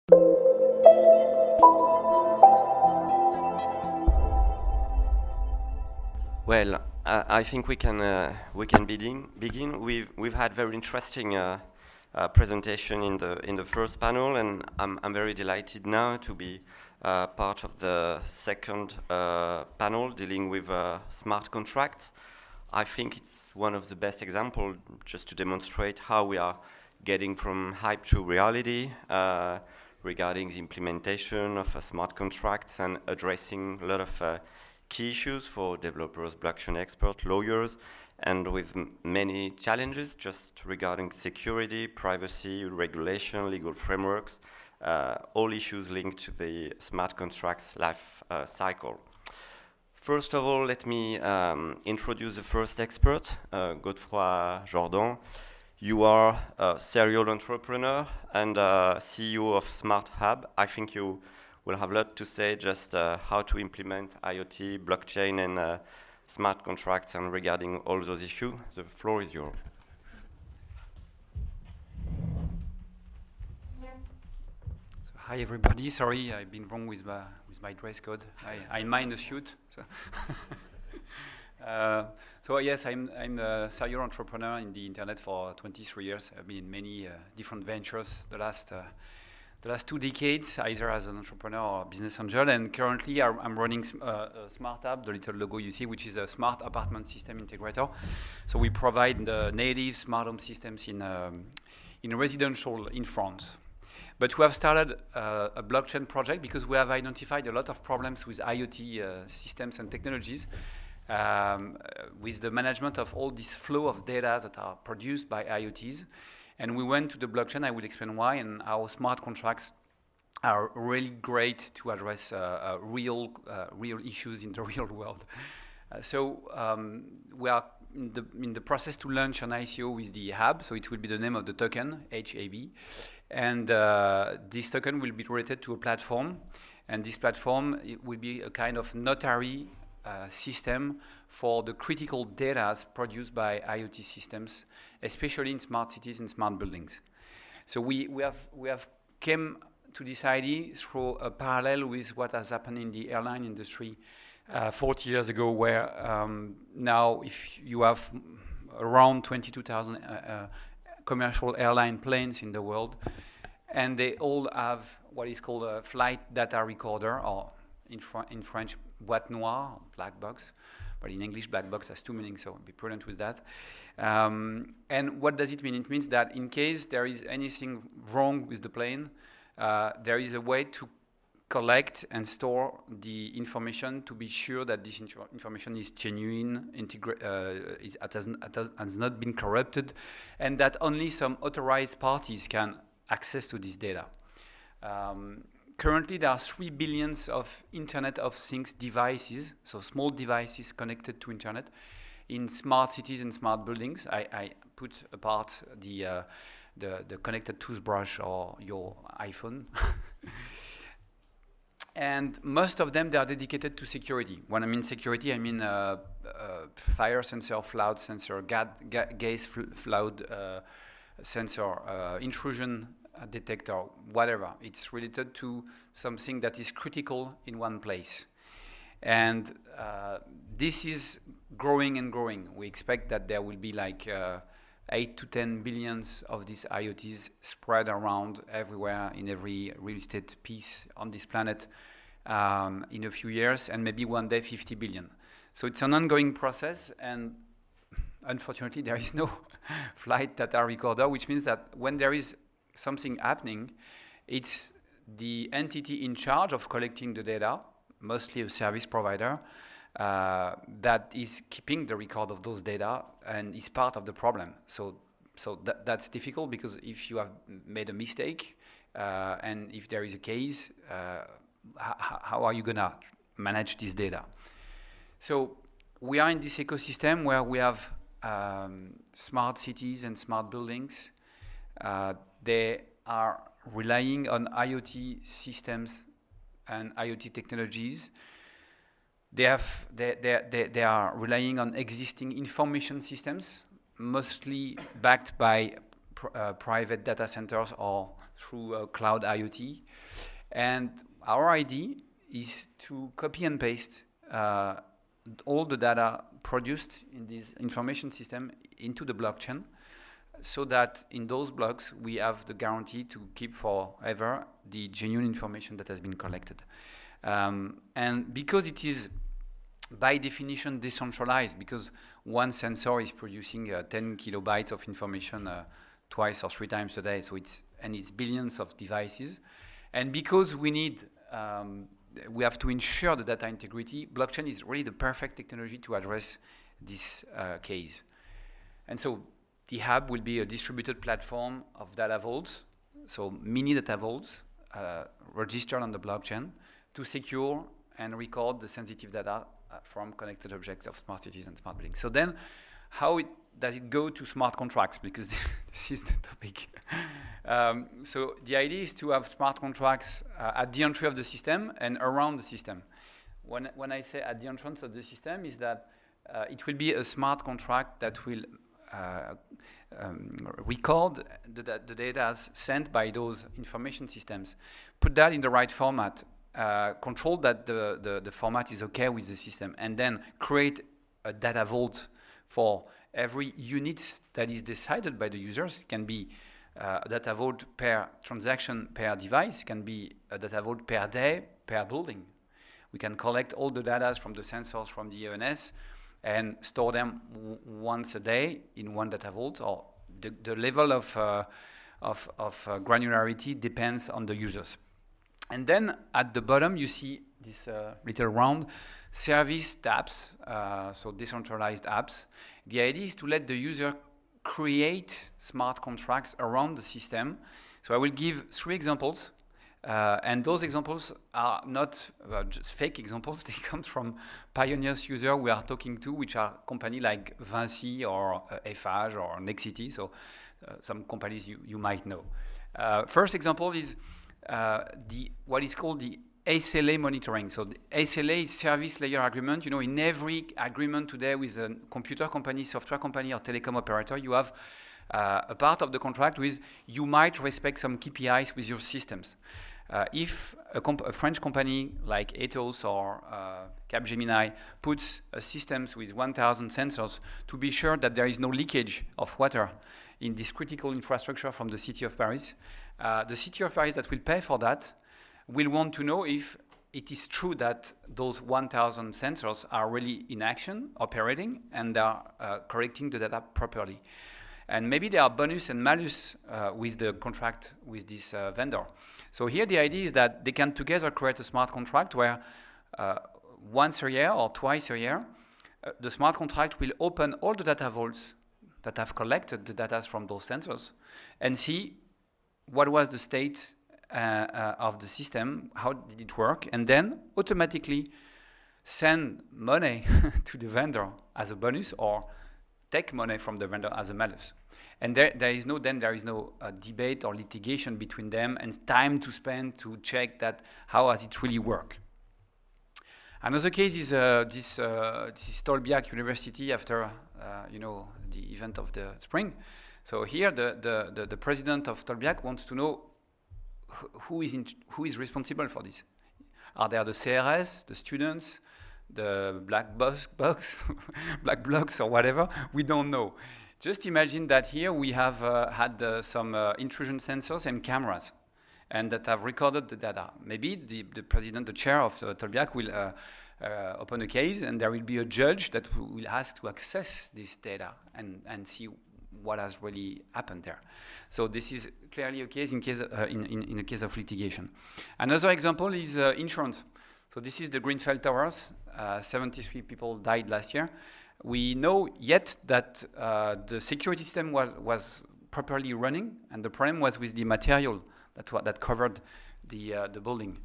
Well, I think we can begin. We've had very interesting presentation in the first panel, and I'm very delighted now to be part of the second panel dealing with smart contracts. I think it's one of the best examples just to demonstrate how we are getting from hype to reality regarding the implementation of smart contracts and addressing a lot of key issues for developers, blockchain experts, lawyers, and with many challenges just regarding security, privacy, regulation, legal frameworks, all issues linked to the smart contracts life cycle. First of all, let me introduce the first expert, Godefroy JORDAN. You are a serial entrepreneur and CEO of SmartHab. I think you will have a lot to say just how to implement IoT, blockchain, and smart contracts, and regarding all those issues. The floor is yours. So, hi everybody. Sorry, I've been wrong with my dress code. I mind a suit. So, so yes, I'm a serial entrepreneur in the internet for 23 years. I've been in many different ventures the last 2 decades, either as an entrepreneur or business angel, and currently I'm running SmartHab, the little logo you see, which is a smart apartment system integrator. So we provide the native smart home systems in residential in France. But we have started a blockchain project because we have identified a lot of problems with IoT systems and technologies, with the management of all this flow of data that are produced by IoTs. And we went to the blockchain. I will explain why, and how smart contracts are really great to address real issues in the real world. We are in the process to launch an ICO with the HAB, so it will be the name of the token, HAB. And this token will be related to a platform, and this platform will be a kind of notary system for the critical data produced by IoT systems, especially in smart cities and smart buildings. So we have came to this idea through a parallel with what has happened in the airline industry 40 years ago, where now if you have around 22,000 commercial airline planes in the world, and they all have what is called a flight data recorder, or in French, boîte noire, black box, but in English, black box has 2 meanings, so be prudent with that. And what does it mean? It means that in case there is anything wrong with the plane, there is a way to collect and store the information to be sure that this information is genuine, it has not been corrupted, and that only some authorized parties can access to this data. Currently, there are 3 billion of Internet of Things devices, so small devices connected to Internet, in smart cities and smart buildings. I put apart the connected toothbrush or your iPhone. And most of them, they are dedicated to security. When I mean security, I mean fire sensor, flood sensor, gas flood sensor, intrusion detector, whatever. It's related to something that is critical in one place. And this is growing and growing. We expect that there will be like 8 to 10 billions of these IoTs spread around everywhere in every real estate piece on this planet in a few years, and maybe one day 50 billion. So it's an ongoing process, and unfortunately there is no flight data recorder, which means that when there is something happening, it's the entity in charge of collecting the data, mostly a service provider, that is keeping the record of those data and is part of the problem. So that's difficult, because if you have made a mistake and if there is a case, how are you gonna manage this data? So we are in this ecosystem where we have smart cities and smart buildings. They are relying on IoT systems and IoT technologies. They are relying on existing information systems, mostly backed by private data centers or through cloud IoT. And our idea is to copy and paste all the data produced in this information system into the blockchain, so that in those blocks we have the guarantee to keep forever the genuine information that has been collected. And because it is by definition decentralized, because one sensor is producing 10 kilobytes of information twice or 3 times a day, so it's billions of devices, and because we have to ensure the data integrity, blockchain is really the perfect technology to address this case. And so the hub will be a distributed platform of data vaults, so mini data vaults registered on the blockchain to secure and record the sensitive data from connected objects of smart cities and smart buildings. So then, how does it go to smart contracts? Because this is the topic. So the idea is to have smart contracts at the entry of the system and around the system. When I say at the entrance of the system, is that it will be a smart contract that will record the data sent by those information systems, put that in the right format, control that the format is okay with the system, and then create a data vault for every unit that is decided by the users. It can be a data vault per transaction per device, can be a data vault per day per building. We can collect all the data from the sensors from the ENS and store them once a day in one data vault, or the level of granularity depends on the users. And then at the bottom you see this little round service tabs, so decentralized apps. The idea is to let the user create smart contracts around the system. So I will give 3 examples, and those examples are not just fake examples. They come from pioneers users we are talking to, which are companies like Vinci or Eiffage or Nexity, so some companies you might know. First example is what is called the SLA monitoring. So the SLA is service layer agreement. You know, in every agreement today with a computer company, software company, or telecom operator, you have a part of the contract with you might respect some KPIs with your systems. If a French company like Ethos or Capgemini puts systems with 1,000 sensors to be sure that there is no leakage of water in this critical infrastructure from the city of Paris, the city of Paris that will pay for that will want to know if it is true that those 1,000 sensors are really in action, operating, and are correcting the data properly. And maybe there are bonus and malus with the contract with this vendor. So here the idea is that they can together create a smart contract where once a year or twice a year, the smart contract will open all the data vaults that have collected the data from those sensors and see what was the state of the system, how did it work, and then automatically send money to the vendor as a bonus or take money from the vendor as a malus. And there is no debate or litigation between them and time to spend to check that how has it really worked. Another case is this Tolbiac University after the event of the spring. So here the president of Tolbiac wants to know who is responsible for this. Are there the CRS, the students, the black blocks or whatever? We don't know. Just imagine that here we have had some intrusion sensors and cameras, and that have recorded the data. Maybe the president, the chair of Tolbiac will open a case, and there will be a judge that will ask to access this data and see what has really happened there. So this is clearly a case in a case of litigation. Another example is insurance. So this is the Greenfell Towers. 73 people died last year. We know yet that the security system was properly running, and the problem was with the material that covered the building.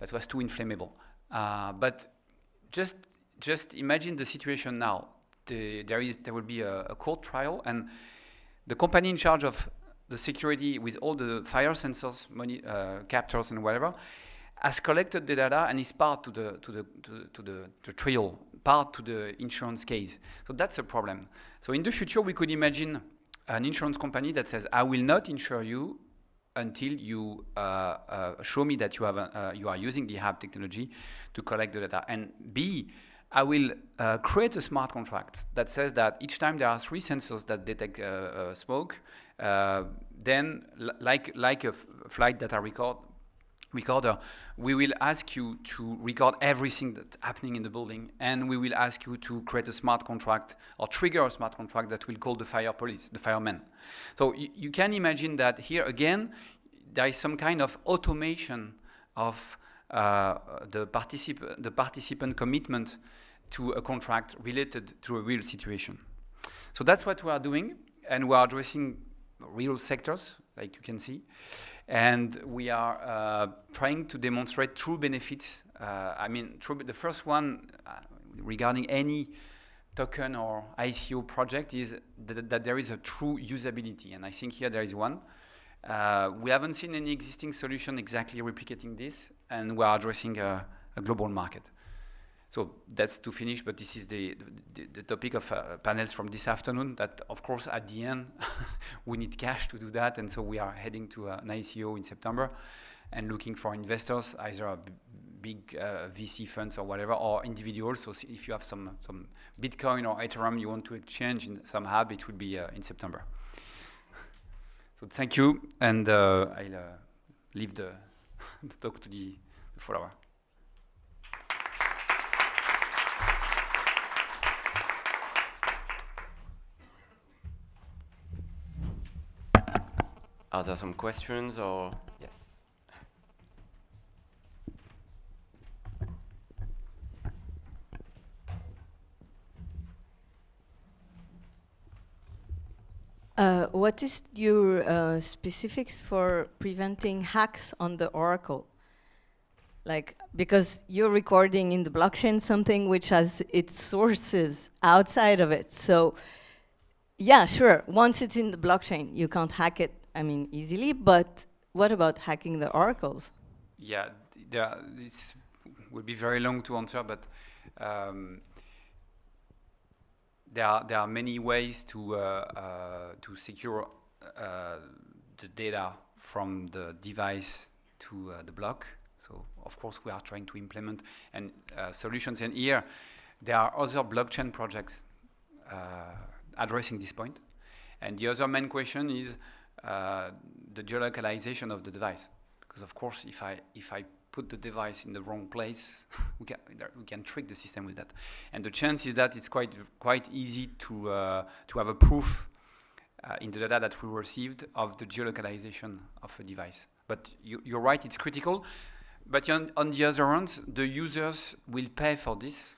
That was too inflammable. But just imagine the situation now. There will be a court trial, and the company in charge of the security with all the fire sensors, captors, and whatever, has collected the data and is part to the trial, part to the insurance case. So that's a problem. So in the future, we could imagine an insurance company that says, I will not insure you until you show me that you have you are using the HAB technology to collect the data. And B, I will create a smart contract that says that each time there are 3 sensors that detect smoke, then like a flight data recorder, we will ask you to record everything that's happening in the building, and we will ask you to create a smart contract or trigger a smart contract that will call the fire police, the firemen. So you can imagine that here again, there is some kind of automation of the participant commitment to a contract related to a real situation. So that's what we are doing, and we are addressing real sectors, like you can see. And we are trying to demonstrate true benefits. The first one regarding any token or ICO project is that there is a true usability. And I think here there is one. We haven't seen any existing solution exactly replicating this, and we are addressing a global market. So that's to finish, but this is the topic of panels from this afternoon, that of course at the end we need cash to do that, and so we are heading to an ICO in September and looking for investors, either a big VC funds or whatever, or individuals. So if you have some Bitcoin or Ethereum you want to exchange in some hub, it will be in September. So thank you, and I'll leave the talk to the follower. Are there some questions or yes? What is your specifics for preventing hacks on the Oracle? Like, because you're recording in the blockchain something which has its sources outside of it. So, yeah, sure, once it's in the blockchain, you can't hack it, easily, but what about hacking the oracles? Yeah, this would be very long to answer, but there are many ways to secure the data from the device to the block. So of course we are trying to implement solutions, and here there are other blockchain projects addressing this point. And the other main question is the geolocalization of the device, because of course if I put the device in the wrong place, we can trick the system with that. And the chance is that it's quite easy to have a proof in the data that we received of the geolocalization of a device. But you're right, it's critical. But on the other hand, the users will pay for this.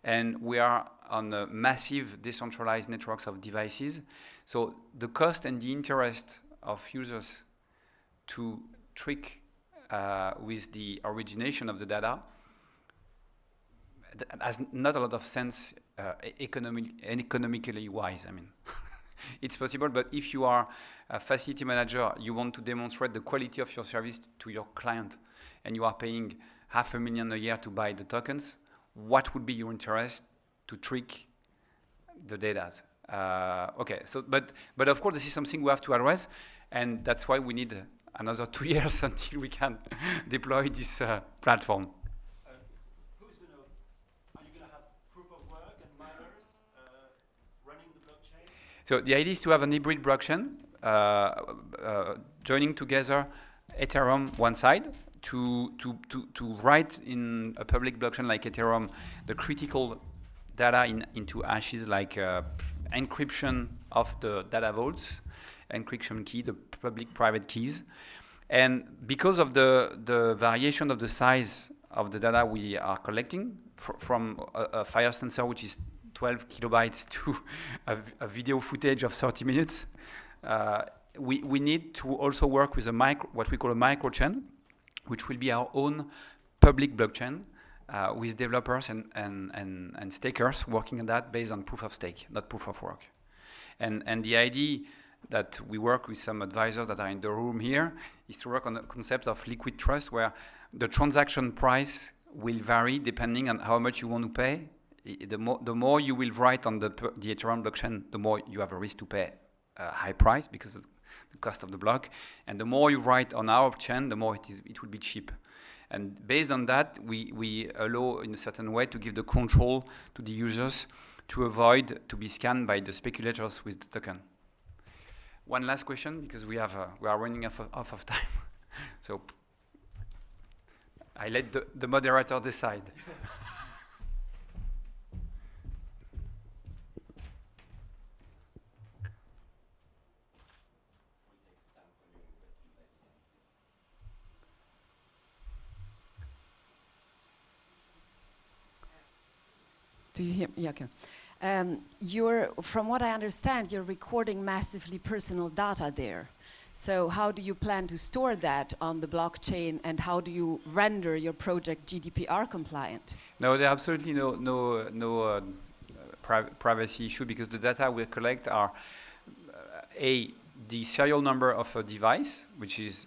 And we are on a massive decentralized networks of devices. So the cost and the interest of users to trick with the origination of the data has not a lot of sense economically wise. It's possible, but if you are a facility manager, you want to demonstrate the quality of your service to your client, and you are paying $500,000 a year to buy the tokens, what would be your interest to trick the data? Okay, so but of course this is something we have to address, and that's why we need another 2 years until we can deploy this platform. Who's going to? Are you going to have proof of work and miners running the blockchain? So the idea is to have an hybrid blockchain, joining together Ethereum one side, to write in a public blockchain like Ethereum the critical data into hashes, like encryption of the data vaults, encryption key, the public-private keys. And because of the variation of the size of the data we are collecting, from a fire sensor which is 12 kilobytes to a video footage of 30 minutes, we need to also work with what we call a microchain, which will be our own public blockchain with developers and stakers working on that based on proof of stake, not proof of work. And the idea that we work with some advisors that are in the room here is to work on the concept of liquid trust, where the transaction price will vary depending on how much you want to pay. The more you will write on the Ethereum blockchain, the more you have a risk to pay a high price, because the cost of the block. And the more you write on our chain, the more it will be cheap. And based on that, we allow in a certain way to give the control to the users to avoid to be scanned by the speculators with the token. One last question, because we are running off of time. So I let the moderator decide. Do you hear? Yeah, okay. From what I understand, you're recording massively personal data there. So how do you plan to store that on the blockchain, and how do you render your project GDPR compliant? No, there are absolutely no privacy issue, because the data we collect are the serial number of a device, which is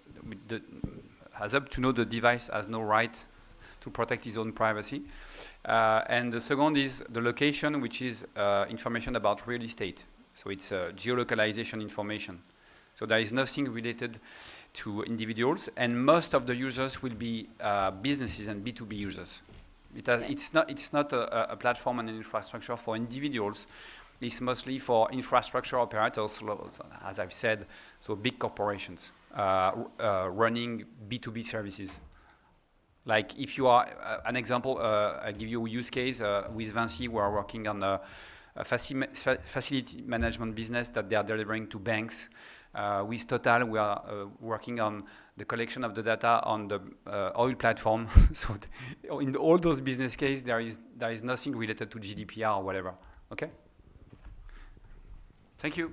has up to know the device has no right to protect his own privacy. And the second is the location, which is information about real estate. So it's geolocalization information. So there is nothing related to individuals, and most of the users will be businesses and B2B users. It's not a platform and an infrastructure for individuals. It's mostly for infrastructure operators, as I've said, so big corporations running B2B services. Like if you are, an example, I'll give you a use case. With Vincent, we are working on a facility management business that they are delivering to banks. With Total, we are working on the collection of the data on the oil platform. So in all those business cases, there is nothing related to GDPR or whatever. Okay? Thank you.